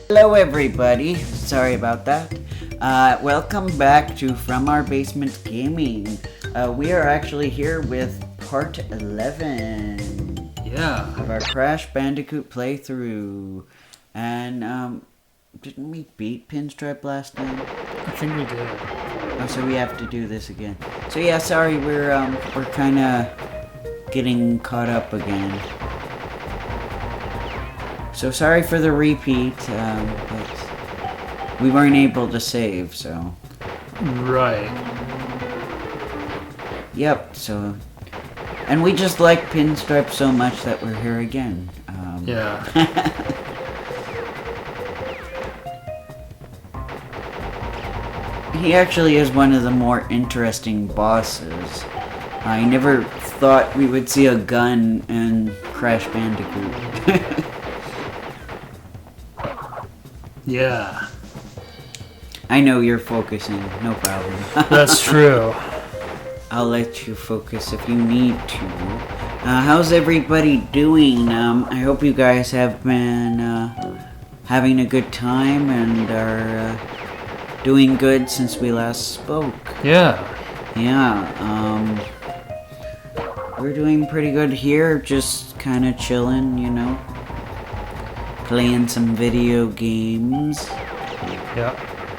Hello everybody, sorry about that. Welcome back to From Our Basement Gaming. We are actually here with part 11 of our Crash Bandicoot playthrough. And didn't we beat Pinstripe last time? I think we did. Oh, so we have to do this again. So yeah, sorry, we're kind of getting caught up again. So sorry for the repeat, but we weren't able to save, so... Right. Yep, so... And we just like Pinstripe so much that we're here again. Yeah. He actually is one of the more interesting bosses. I never thought we would see a gun in Crash Bandicoot. Yeah. I know you're focusing, no problem. That's true. I'll let you focus if you need to. How's everybody doing? I hope you guys have been having a good time and are doing good since we last spoke. Yeah. Yeah, we're doing pretty good here, just kind of chilling, you know. Playing some video games. Yeah.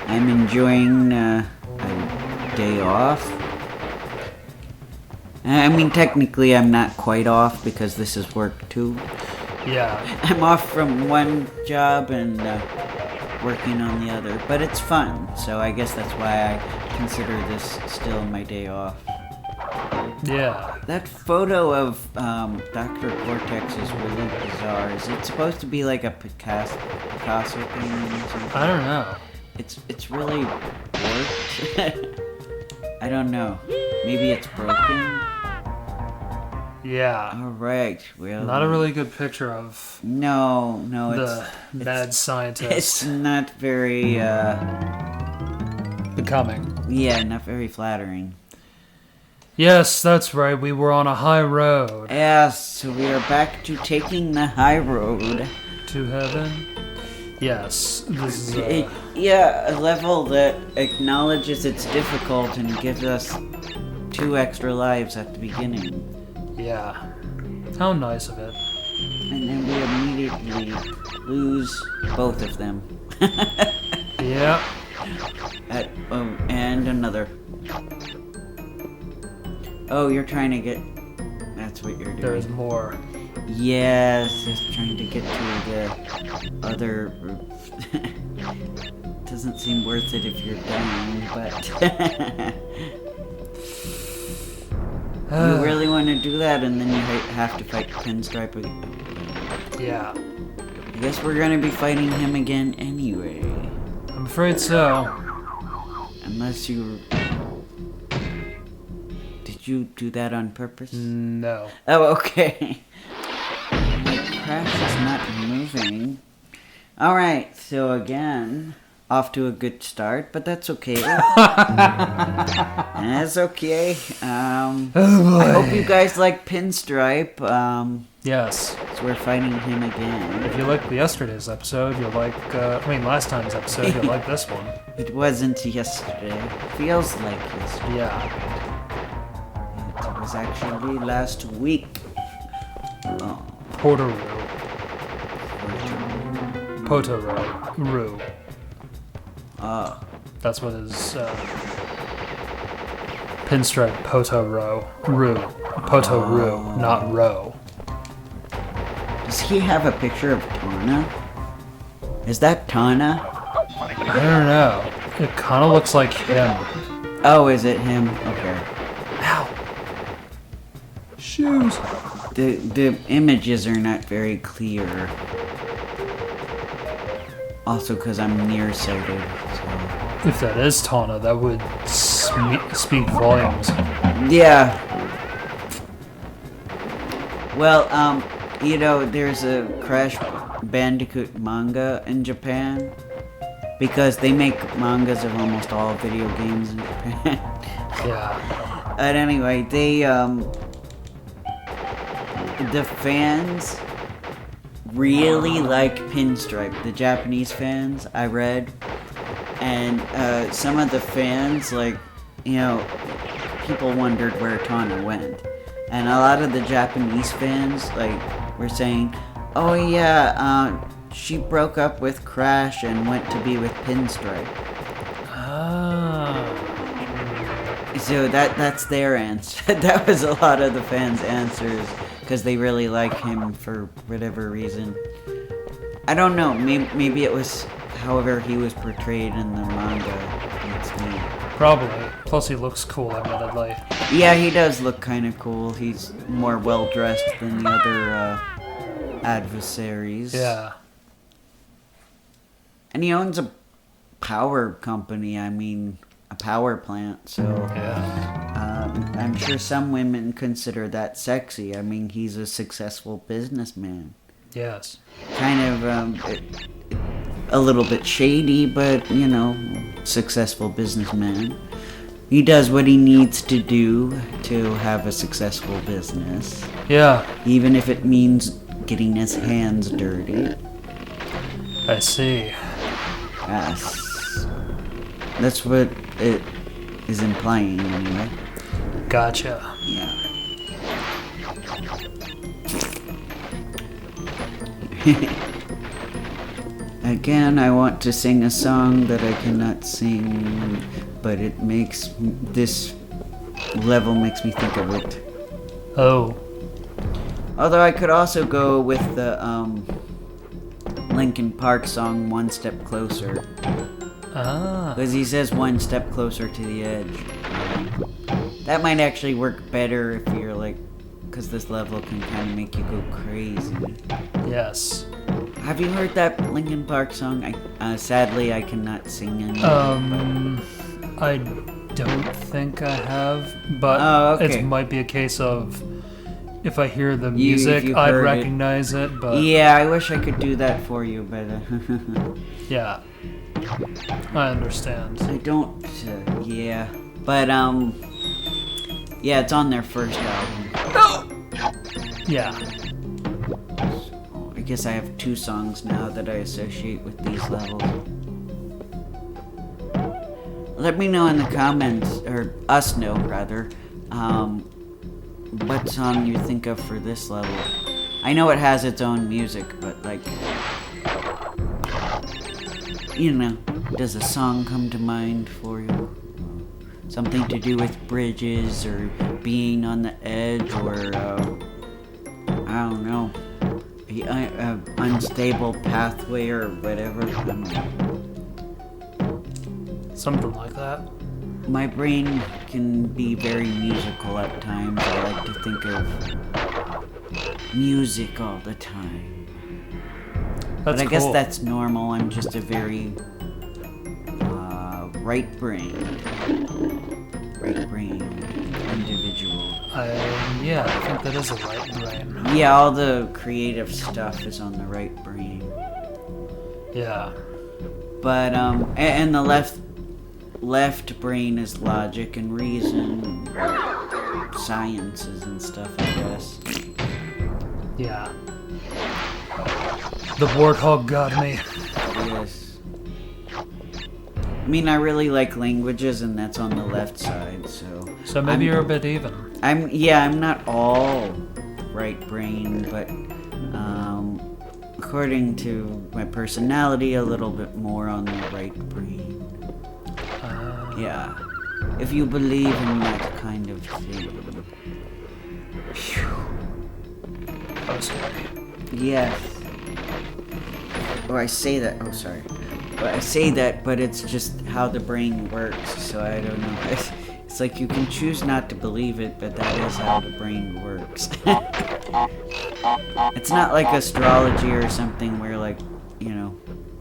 I'm enjoying a day off. I mean, technically I'm not quite off because this is work too. Yeah. I'm off from one job and working on the other, but it's fun, so I guess that's why I consider this still my day off. Yeah. That photo of Dr. Cortex is really bizarre. Is it supposed to be like a Picasso thing or something? I don't know. It's really warped. I don't know. Maybe it's broken? Yeah. Alright, well... Not a really good picture of No, the mad scientist. It's not very, becoming. Yeah, not very flattering. Yes, that's right. We were on a high road. Yes, so we are back to taking the high road. To heaven? Yes. This is a level that acknowledges it's difficult and gives us 2 extra lives at the beginning. Yeah. How nice of it. And then we immediately lose both of them. Yeah. And another. Oh, you're trying to get... That's what you're doing. There's more. Yes, just trying to get to the other... Doesn't seem worth it if you're down, but... You really want to do that, and then you have to fight Pinstripe again. Yeah. I guess we're going to be fighting him again anyway. I'm afraid so. Unless you... Did you do that on purpose? No. Oh, okay. My Crash is not moving. Alright, so again, off to a good start, but that's okay. That's okay. Oh boy. I hope you guys like Pinstripe. Yes. So we're fighting him again. If you liked yesterday's episode, you'll like, last time's episode, you'll like this one. It wasn't yesterday. Feels like yesterday. Yeah. It was actually last week. Oh. Potoro. Roo. That's what his, Pinstripe Potoro. Potoro, not Ro. Does he have a picture of Tana? Is that Tana? I don't know. It kind of looks like him. Oh, is it him? Okay. Ow! Shoes! The images are not very clear. Also because I'm nearsighted, so... If that is Tana, that would speak volumes. Yeah. Well, you know, there's a Crash Bandicoot manga in Japan. Because they make mangas of almost all video games in Japan. Yeah. But anyway, they, the fans really like Pinstripe. The Japanese fans I read, and some of the fans, like, people wondered where Tana went, and a lot of the Japanese fans were saying, "Oh yeah, she broke up with Crash and went to be with Pinstripe." Ah. So that's their answer. That was a lot of the fans' answers, because they really like him for whatever reason. I don't know. Maybe it was however he was portrayed in the manga. It's me. Probably. Plus, he looks cool, admittedly. Yeah, he does look kind of cool. He's more well dressed than the other adversaries. Yeah. And he owns a power company. I mean, a power plant. So Yeah. I'm sure some women consider that sexy. I mean, he's a successful businessman. Yes. Kind of a little bit shady, but successful businessman. He does what he needs to do to have a successful business. Yeah. Even if it means getting his hands dirty. I see. Yes. That's what it is implying, anyway. Gotcha. Yeah. Again, I want to sing a song that I cannot sing, but this level makes me think of it. Oh. Although I could also go with the Linkin Park song "One Step Closer," Ah. because he says "one step closer to the edge." That might actually work better if you're because this level can kind of make you go crazy. Yes. Have you heard that Linkin Park song? Sadly, I cannot sing it. I don't think I have, but it might be a case of if I hear the music, I'd recognize it. But yeah, I wish I could do that for you, but yeah, I understand. I don't. Yeah, but yeah, it's on their first album. Yeah. I guess I have 2 songs now that I associate with these levels. Let me know in the comments, or us know rather, what song you think of for this level. I know it has its own music, but does a song come to mind for you? Something to do with bridges, or being on the edge, or I don't know, unstable pathway or whatever. I don't know. Something like that. My brain can be very musical at times. I like to think of music all the time. But I guess that's normal. I'm just a very right-brained individual. Yeah, I think that is a right brain. Yeah, all the creative stuff is on the right brain. Yeah. But and the left brain is logic and reason, sciences and stuff, I guess. Yeah. The warthog got me. Yes. I mean, I really like languages, and that's on the left side, so... So maybe you're a bit even. I'm not all right brain, but according to my personality, a little bit more on the right brain. Yeah. If you believe in that kind of thing. That was scary. Yes. Or I say that, oh sorry. But I say that, but it's just how the brain works, so I don't know. It's like you can choose not to believe it, but that is how the brain works. It's not like astrology or something where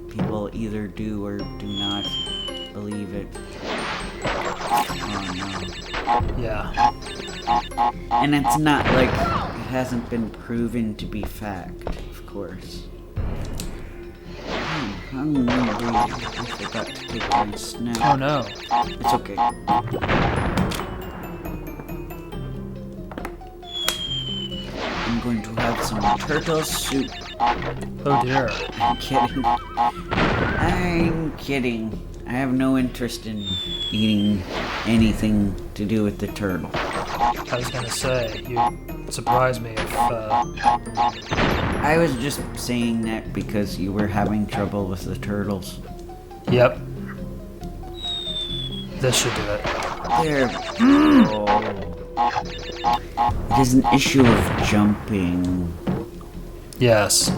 people either do or do not believe it. Oh no. Yeah. And it's not like it hasn't been proven to be fact, of course. I'm hungry. I forgot to take my snack. Oh no. It's okay. I'm going to have some turtle soup. Oh dear. I'm kidding. I'm kidding. I have no interest in eating anything to do with the turtle. I was gonna say, you'd surprise me if, I was just saying that because you were having trouble with the turtles. Yep. This should do it. There. Oh. It is an issue of jumping. Yes.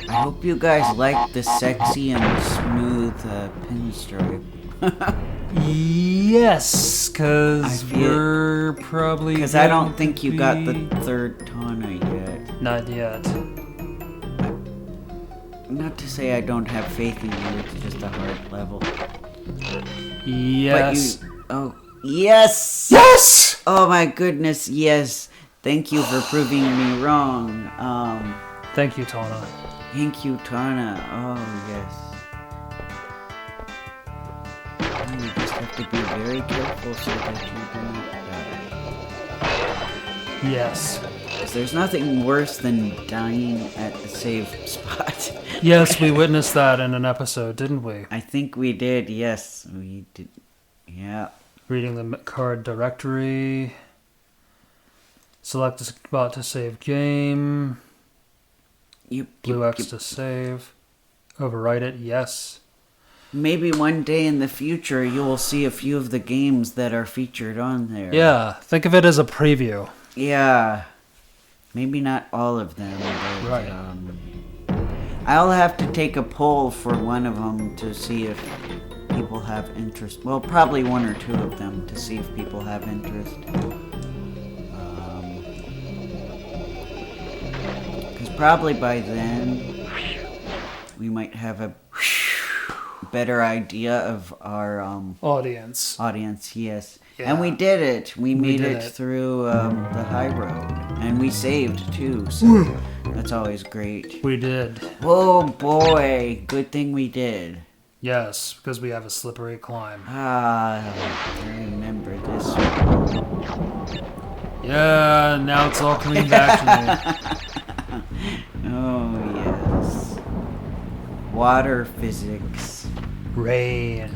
I hope you guys like the sexy and smooth pinstripe. Yes, because we're probably... Because I don't think you got the third Tana yet. Not yet. Not to say I don't have faith in you, it's just a hard level. Yes. But you... Oh, yes! Yes! Oh my goodness, yes. Thank you for proving me wrong. Thank you, Tana. Thank you, Tana. Oh, yes. You just have to be very careful so that you do not die. Yes. Because there's nothing worse than dying at the save spot. Yes, we witnessed that in an episode, didn't we? I think we did, yes. We did. Yeah. Reading the card directory. Select a spot to save game. Blue X to save. Overwrite it, yes. Maybe one day in the future you will see a few of the games that are featured on there. Yeah, think of it as a preview. Yeah. Maybe not all of them. But, right. I'll have to take a poll for one of them to see if people have interest. Well, probably one or two of them to see if people have interest. Because probably by then we might have a better idea of our audience. Audience, yes. Yeah. And we did it. We made it through the high road. And we saved, too, so that's always great. We did. Oh, boy. Good thing we did. Yes, because we have a slippery climb. Ah, I remember this one. Yeah, now it's all coming back to me. Oh, yes. Water physics. Rain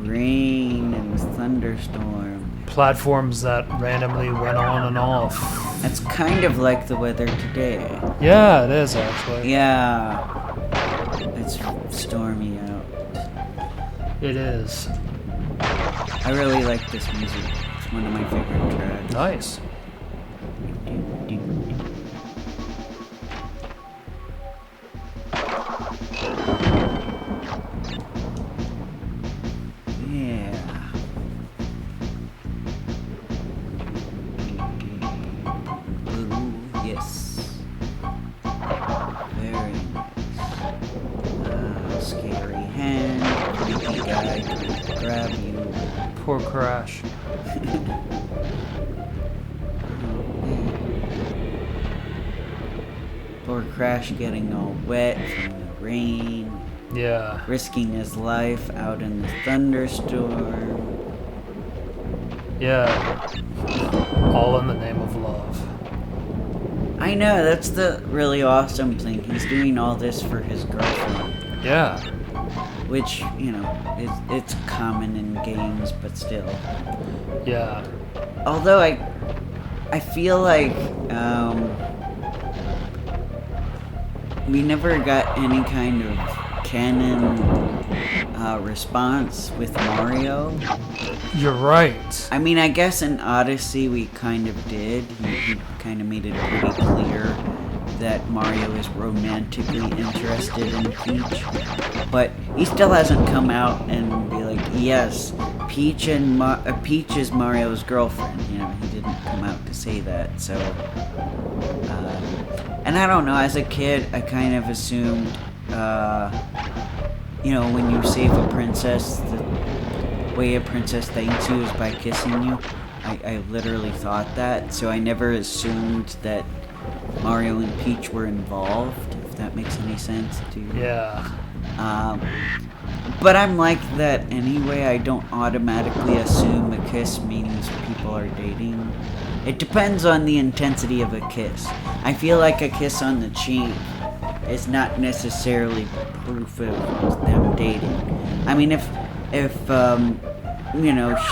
and thunderstorm. Platforms that randomly went on and off. That's kind of like the weather today. Yeah, it is actually. Yeah. It's stormy out. It is. I really like this music. It's one of my favorite tracks. Nice. Poor Crash. Poor Crash getting all wet from the rain. Yeah. Risking his life out in the thunderstorm. Yeah. All in the name of love. I know, that's the really awesome thing. He's doing all this for his girlfriend. Yeah. Which, you know, it's common in games, but still. Yeah. Although I feel like we never got any kind of canon response with Mario. You're right. I mean, I guess in Odyssey we kind of did. He kind of made it pretty clear that Mario is romantically interested in Peach, but he still hasn't come out and be like, yes, Peach is Mario's girlfriend. You know, he didn't come out to say that. So, and I don't know. As a kid, I kind of assumed, you know, when you save a princess, the way a princess thanks you is by kissing you. I literally thought that, so I never assumed that Mario and Peach were involved, if that makes any sense to you. Yeah. But I'm like that anyway. I don't automatically assume a kiss means people are dating. It depends on the intensity of a kiss. I feel like a kiss on the cheek is not necessarily proof of them dating. I mean, if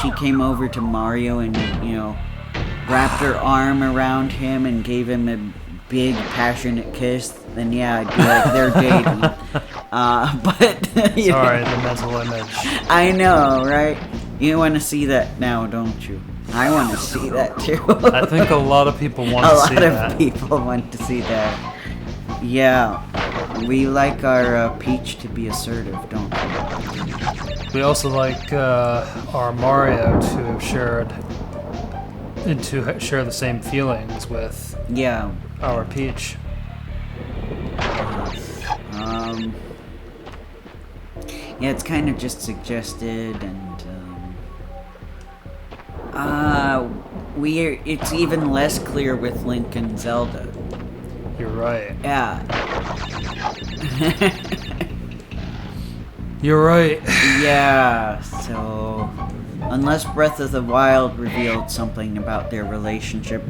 she came over to Mario and, wrapped her arm around him and gave him a big, passionate kiss, then yeah, I'd be like, they're dating. But... Sorry, the mental image. I know, right? You want to see that now, don't you? I want to see that, too. I think a lot of people want to see that. A lot of people want to see that. Yeah. We like our Peach to be assertive, don't we? We also like our Mario to share the same feelings with our Peach. Yeah, it's kind of just suggested, and it's even less clear with Link and Zelda. You're right. Yeah. You're right. Yeah, so unless Breath of the Wild revealed something about their relationship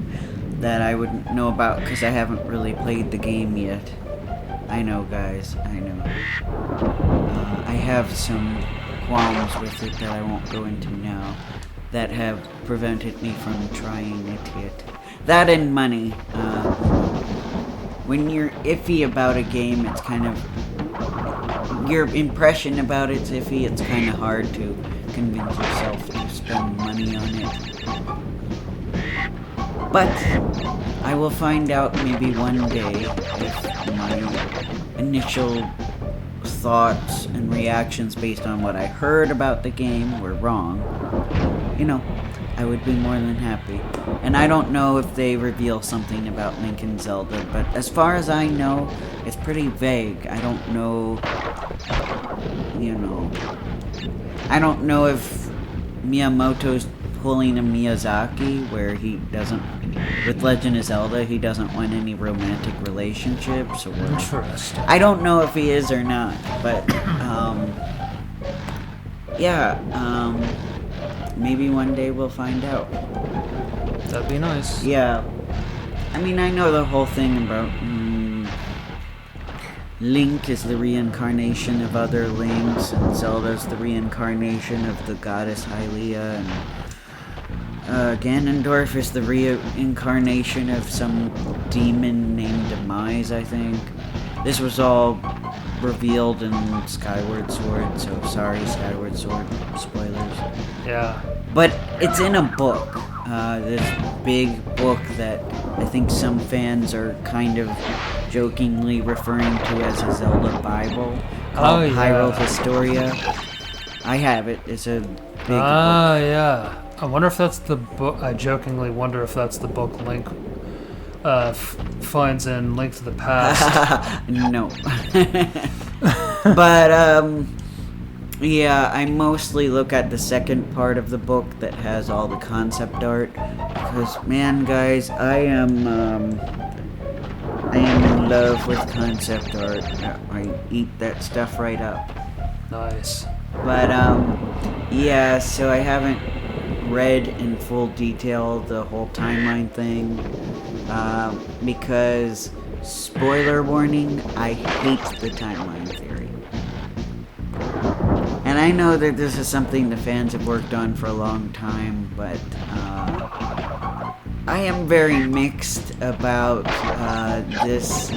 that I wouldn't know about because I haven't really played the game yet. I know, guys, I know. I have some qualms with it that I won't go into now that have prevented me from trying it yet. That and money. When you're iffy about a game, it's kind of... Your impression about it's iffy, it's kind of hard to convince yourself to spend money on it. But I will find out maybe one day if my initial thoughts and reactions based on what I heard about the game were wrong. I would be more than happy. And I don't know if they reveal something about Link and Zelda, but as far as I know, it's pretty vague. I don't know, I don't know if Miyamoto's pulling a Miyazaki where he doesn't, with Legend of Zelda, he doesn't want any romantic relationships, or... Interesting. I don't know if he is or not, but, maybe one day we'll find out. That'd be nice. Yeah. I mean, I know the whole thing about Link is the reincarnation of other Links, and Zelda's the reincarnation of the goddess Hylia, and Ganondorf is the reincarnation of some demon named Demise, I think. This was all revealed in Skyward Sword, so sorry, Skyward Sword spoilers. Yeah. But it's in a book, this big book that I think some fans are kind of jokingly referring to as a Zelda Bible called Hyrule Historia. I have it. It's a big book. Yeah. I wonder if that's the book. I jokingly wonder if that's the book Link finds in Link to the Past. No. But, yeah, I mostly look at the second part of the book that has all the concept art. Because, man, guys, I am in love with concept art. I eat that stuff right up. Nice. But, yeah, so I haven't read in full detail the whole timeline thing. Because, spoiler warning, I hate the timeline theory. And I know that this is something the fans have worked on for a long time, but I am very mixed about this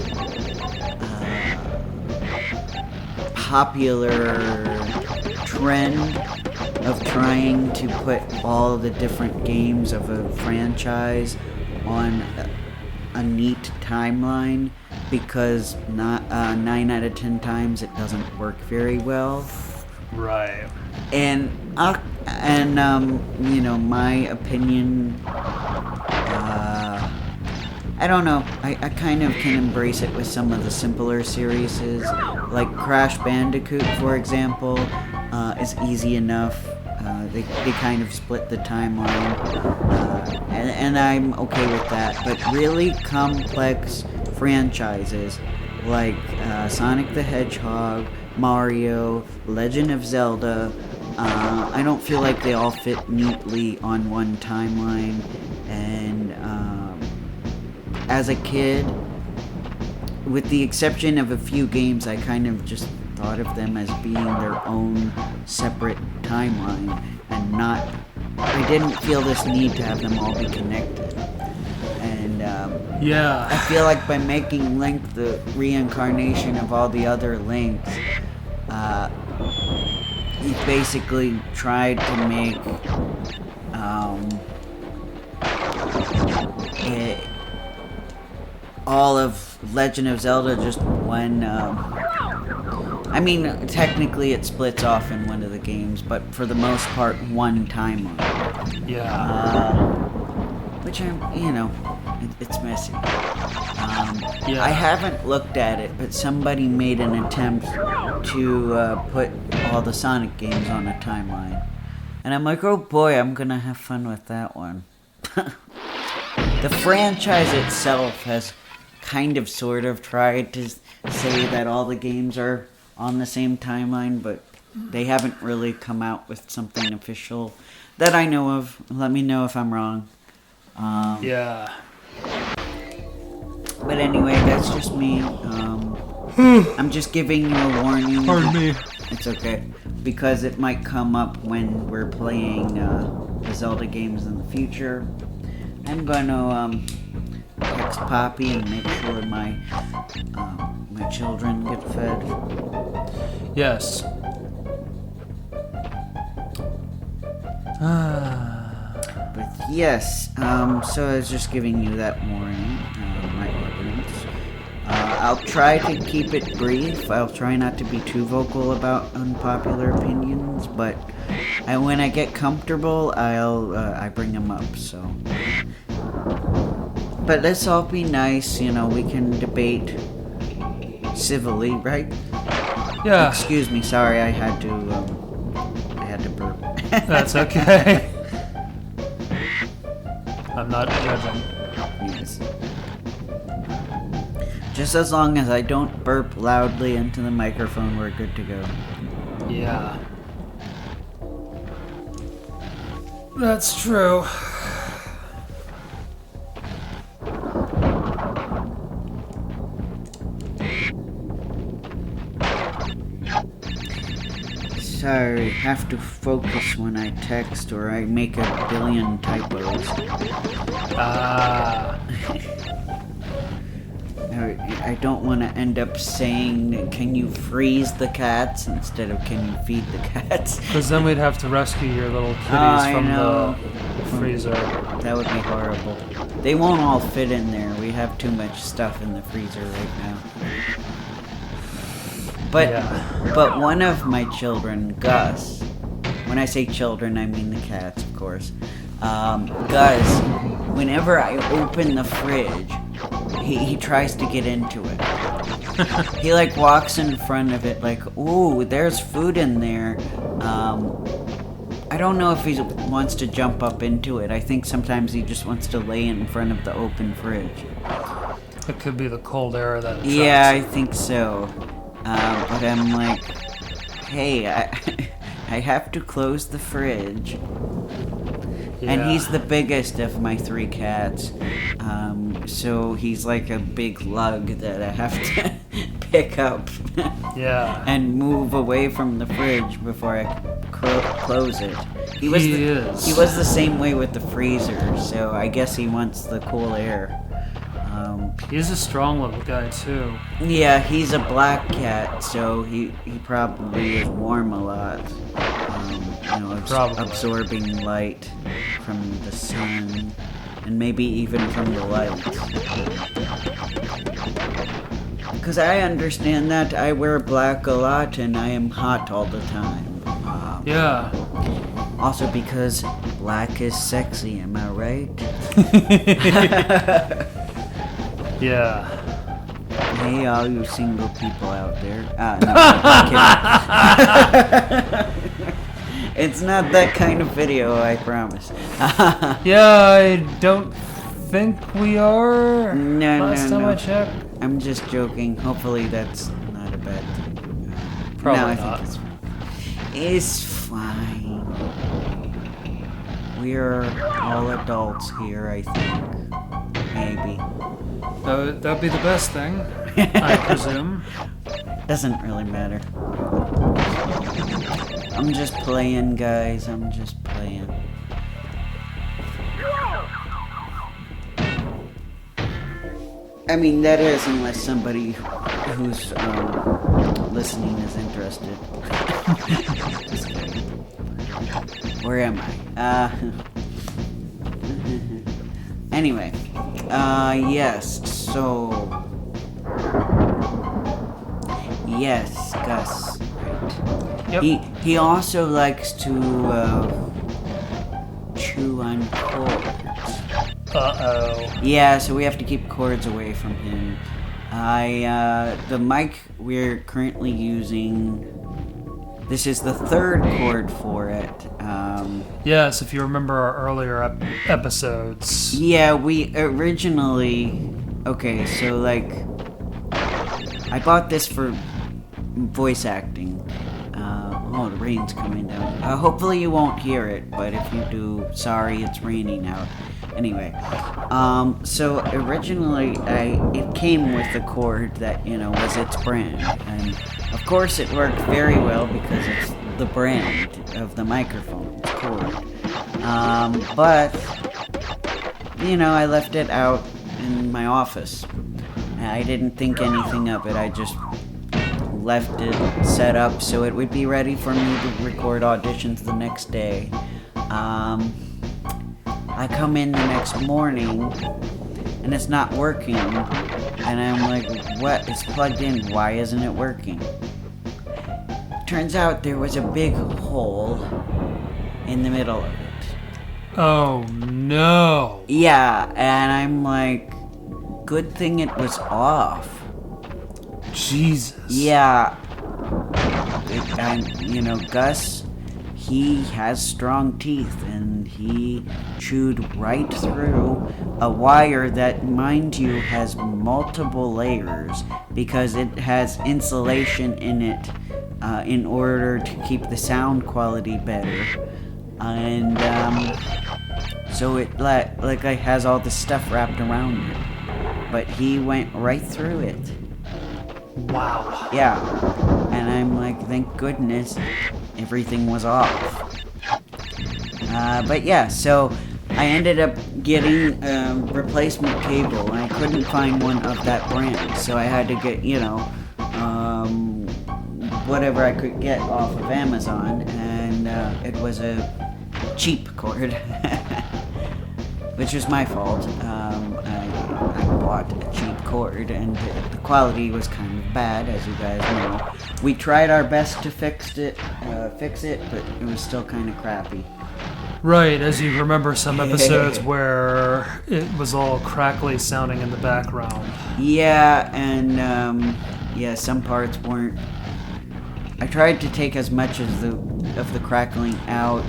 popular trend of trying to put all the different games of a franchise on a neat timeline, because 9 out of 10 times it doesn't work very well. Right. And my opinion, I don't know. I kind of can embrace it with some of the simpler series, like Crash Bandicoot, for example, is easy enough. They kind of split the timeline, and I'm okay with that. But really complex franchises like Sonic the Hedgehog, Mario, Legend of Zelda. I don't feel like they all fit neatly on one timeline. And as a kid, with the exception of a few games, I kind of just thought of them as being their own separate timeline and not. I didn't feel this need to have them all be connected. And I feel like by making Link the reincarnation of all the other Links, he basically tried to make all of Legend of Zelda just one. I mean, technically it splits off in one of the games, but for the most part, one timeline. Yeah. Which it's messy. I haven't looked at it, but somebody made an attempt to put all the Sonic games on a timeline. And I'm like, oh boy, I'm gonna have fun with that one. The franchise itself has kind of sort of tried to say that all the games are on the same timeline, but they haven't really come out with something official that I know of. Let me know if I'm wrong. But anyway, that's just me. I'm just giving you a warning. Pardon me. It's okay. Because it might come up when we're playing the Zelda games in the future. I'm gonna text Poppy and make sure my children get fed. Yes. But yes, so I was just giving you that warning, my audience. I'll try to keep it brief. I'll try not to be too vocal about unpopular opinions, but when I get comfortable, I bring them up. So, but let's all be nice. We can debate civilly, right? Yeah. Excuse me. Sorry, I had to burp. That's okay. I'm not judging. Yes. Just as long as I don't burp loudly into the microphone, we're good to go. Yeah. That's true. Sorry, have to focus when I text or I make a billion typos. I don't want to end up saying, can you freeze the cats instead of can you feed the cats? Because then we'd have to rescue your little kitties from the freezer. That would be horrible. They won't all fit in there. We have too much stuff in the freezer right now. But one of my children, Gus, when I say children, I mean the cats, of course. Gus, whenever I open the fridge, he tries to get into it. He walks in front of it ooh, there's food in there. I don't know if he wants to jump up into it. I think sometimes he just wants to lay in front of the open fridge. It could be the cold air that attracts. Yeah, I think so. But I'm like, hey, I have to close the fridge. Yeah. And he's the biggest of my 3 cats. So he's like a big lug that I have to pick up. Yeah. And move away from the fridge before I close it. He was the same way with the freezer, so I guess he wants the cool air. He's a strong little guy too. Yeah, he's a black cat, so he probably is warm a lot. Absorbing light from the sun, and maybe even from the light. Because I understand that I wear black a lot, and I am hot all the time. Yeah. Also because black is sexy, am I right? Yeah. Hey, all you single people out there. No, I'm kidding. It's not that kind of video, I promise. Yeah, I don't think we are. No. Last time I checked. I'm just joking. Hopefully that's not a bad thing. Probably no, I not. think it's fine. We're all adults here, I think. Maybe. That'd be the best thing, I presume. Doesn't really matter. I'm just playing, guys. I'm just playing. I mean, that is unless somebody who's listening is interested. Just kidding. Where am I? Anyway. Yes, so... Yes, Gus. Right. Yep. He also likes to chew on cords. Uh-oh. Yeah, so we have to keep cords away from him. The mic we're currently using, this is the third cord for it. Yes, if you remember our earlier episodes. Yeah, we originally... Okay, so like... I bought this for voice acting. Oh, the rain's coming down. Hopefully you won't hear it, but if you do, sorry, it's raining out. Anyway, so originally it came with the cord that, was its brand. And of course it worked very well because it's the brand of the microphone cord. But, I left it out in my office. I didn't think anything of it. I just left it set up so it would be ready for me to record auditions the next day. I come in the next morning and it's not working, and I'm like, what? It's plugged in, why isn't it working? Turns out there was a big hole in the middle of it. Oh no. Yeah, and I'm like, good thing it was off. Jesus. Yeah. Gus, he has strong teeth, and he chewed right through a wire that, mind you, has multiple layers because it has insulation in it in order to keep the sound quality better. And so it has all this stuff wrapped around it. But he went right through it. Wow. Yeah. And I'm like, thank goodness everything was off. But yeah, so I ended up getting a replacement cable, and I couldn't find one of that brand. So I had to get, whatever I could get off of Amazon, and it was a cheap cord. Which was my fault. I bought a cheap cord, and the quality was kind of bad, as you guys know. We tried our best to fix it, but it was still kind of crappy. Right, as you remember some episodes where it was all crackly sounding in the background. Yeah, and some parts weren't. I tried to take as much of the crackling out.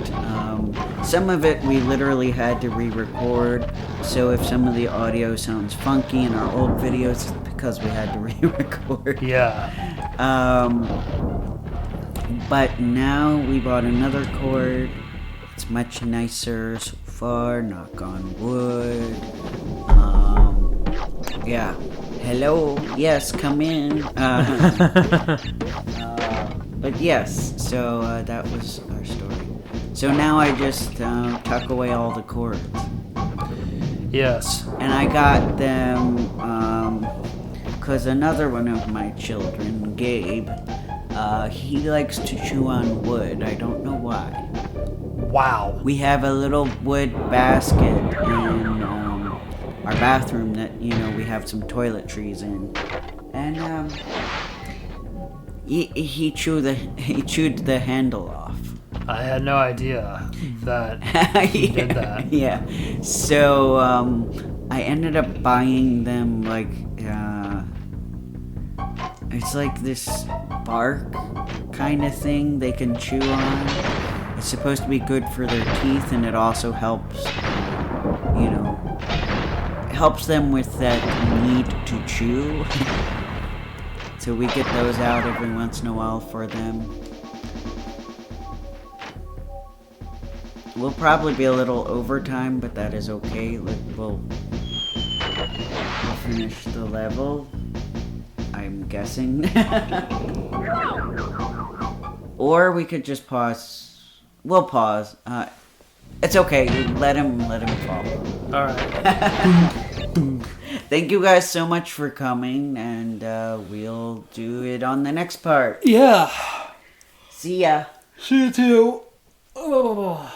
Some of it we literally had to re-record, so if some of the audio sounds funky in our old videos, it's because we had to re-record. Yeah. But now we bought another cord. It's much nicer so far, knock on wood. Yeah. Hello. Yes, come in. But yes, so that was our story. So now I just tuck away all the cords. Yes. And I got them because another one of my children, Gabe, he likes to chew on wood. I don't know why. Wow. We have a little wood basket in our bathroom that, we have some toiletries in. And he chewed the handle off. I had no idea that he did that. Yeah. So I ended up buying them it's like this bark kind of thing they can chew on. It's supposed to be good for their teeth, and it also helps, helps them with that need to chew. So we get those out every once in a while for them. We'll probably be a little overtime, but that is okay. We'll finish the level, I'm guessing. Or we could just pause. We'll pause. It's okay. Let him fall. All right. Thank you guys so much for coming, and we'll do it on the next part. Yeah. See ya. See you too. Oh.